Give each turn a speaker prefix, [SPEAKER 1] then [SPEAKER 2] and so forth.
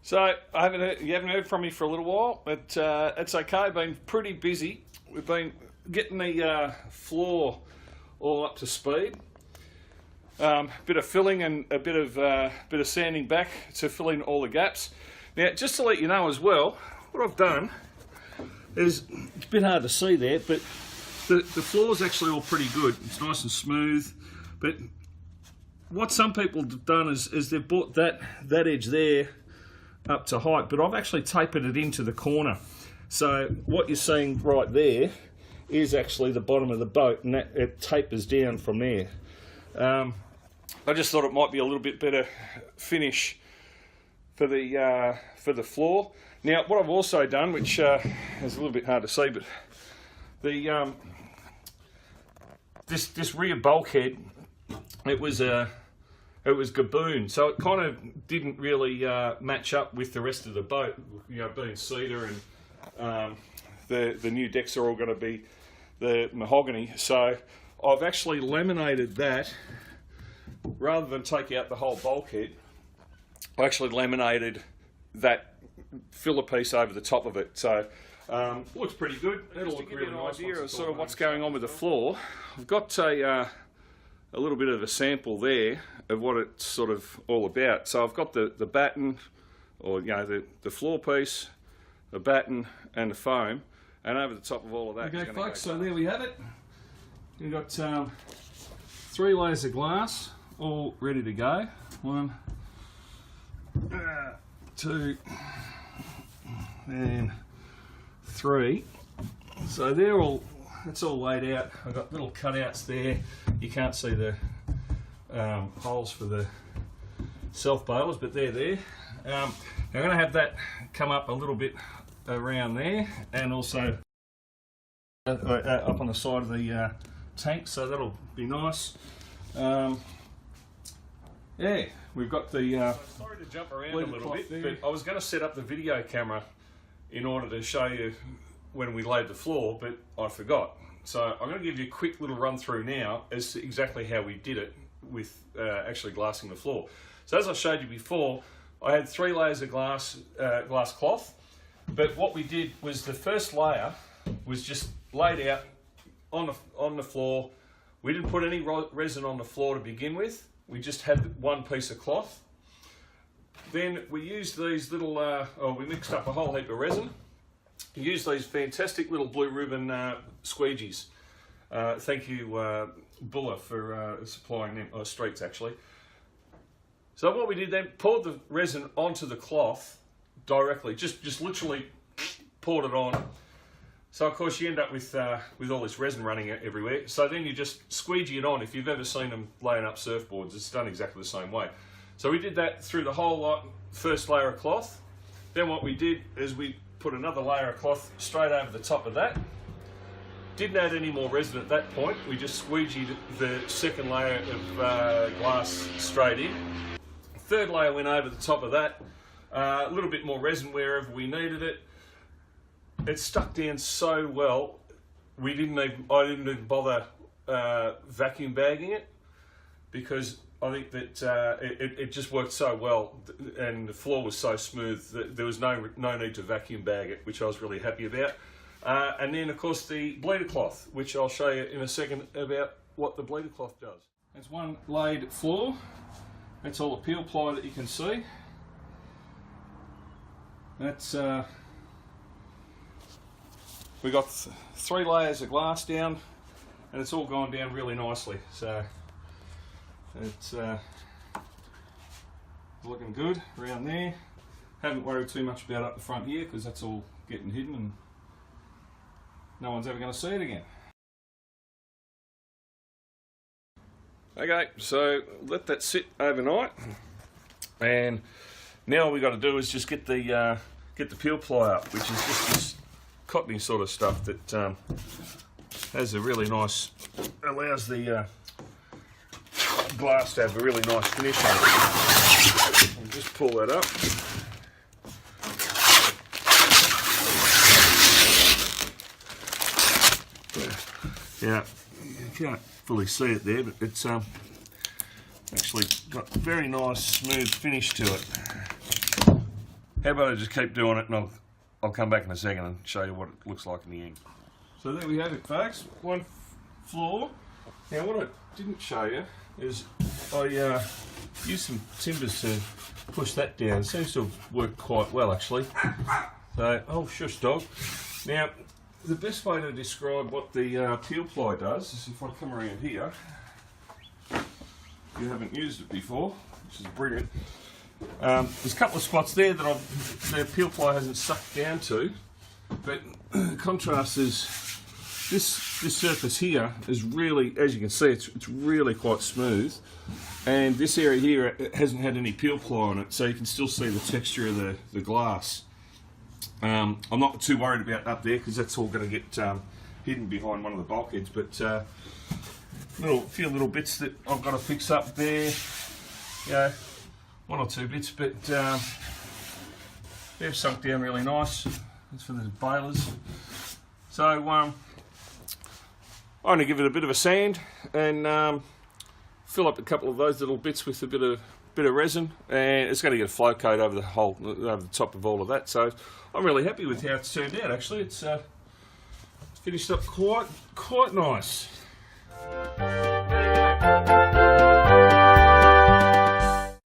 [SPEAKER 1] So you haven't heard from me for a little while, but it's okay. Been pretty busy. We've been getting the floor all up to speed. Bit of filling and a bit of sanding back to fill in all the gaps. Now, just to let you know as well, what I've done is, it's a bit hard to see there, but the floor's actually all pretty good. It's nice and smooth. But what some people have done is they've brought that edge there up to height, but I've actually tapered it into the corner. So what you're seeing right there is actually the bottom of the boat, and it tapers down from there. I just thought it might be a little bit better finish for the floor. Now, what I've also done, which is a little bit hard to see, but the this rear bulkhead, it was gaboon, so it kind of didn't really match up with the rest of the boat. You know, being cedar, and the new decks are all going to be the mahogany. So I've actually laminated that. Rather than take out the whole bulkhead, I actually laminated that filler piece over the top of it. So looks pretty good. It'll look really nice. Idea of sort of what's going on with the floor. I've got a little bit of a sample there of what it's sort of all about. So I've got the batten, or you know, the floor piece, the batten, and the foam, and over the top of all of that. Okay, folks. So there we have it. We've got 3 layers of glass, all ready to go. 1, 2, and 3. So it's all laid out. I've got little cutouts there. You can't see the holes for the self balers, but they're there. Now I'm going to have that come up a little bit around there, and also up on the side of the tank, so that'll be nice. Yeah, we've got the sorry to jump around a little bit, but I was going to set up the video camera in order to show you when we laid the floor, but I forgot. So I'm going to give you a quick little run through now as to exactly how we did it with actually glassing the floor. So as I showed you before, I had 3 layers of glass cloth, but what we did was the first layer was just laid out on the floor. We didn't put any resin on the floor to begin with. We just had one piece of cloth. Then we used these little, we mixed up a whole heap of resin. We used these fantastic little blue ribbon squeegees. Thank you, Buller, for supplying them, or Streets actually. So what we did then, poured the resin onto the cloth directly, just literally poured it on. So of course you end up with all this resin running everywhere. So then you just squeegee it on. If you've ever seen them laying up surfboards, it's done exactly the same way. So we did that through the whole lot, first layer of cloth. Then what we did is we put another layer of cloth straight over the top of that. Didn't add any more resin at that point. We just squeegeed the second layer of glass straight in. Third layer went over the top of that. A little bit more resin wherever we needed it. It stuck down so well, I didn't even bother vacuum bagging it, because I think that it just worked so well, and the floor was so smooth that there was no need to vacuum bag it, which I was really happy about. And then of course the bleeder cloth, which I'll show you in a second about what the bleeder cloth does. There's one laid floor. That's all the peel ply that you can see. That's we got 3 layers of glass down, and it's all gone down really nicely. So it's looking good around there. Haven't worried too much about up the front here, because that's all getting hidden and no one's ever going to see it again. Okay, so let that sit overnight, and now all we got to do is just get the peel ply up, which is just this cottony sort of stuff that has a really nice, allows the glass to have a really nice finish on it. And just pull that up. Yeah, you can't fully see it there, but it's actually got a very nice smooth finish to it. How about I just keep doing it, and I'll come back in a second and show you what it looks like in the end. So there we have it, folks. One floor. Now what I didn't show you is I used some timbers to push that down. It seems to have worked quite well, actually. So, oh shush dog. Now, the best way to describe what the peel ply does is if I come around here. You haven't used it before, which is brilliant. There's a couple of spots there that the peel ply hasn't sucked down to, but the contrast is this surface here is really, as you can see, it's really quite smooth, and this area here it hasn't had any peel ply on it, so you can still see the texture of the glass. I'm not too worried about up there because that's all going to get hidden behind one of the bulkheads, but few little bits that I've got to fix up there, you know, one or two bits, but they've sunk down really nice. That's for the bailers. So I'm going to give it a bit of a sand and fill up a couple of those little bits with a bit of resin, and it's going to get a flow coat over the top of all of that. So I'm really happy with how it's turned out. Actually, it's finished up quite nice.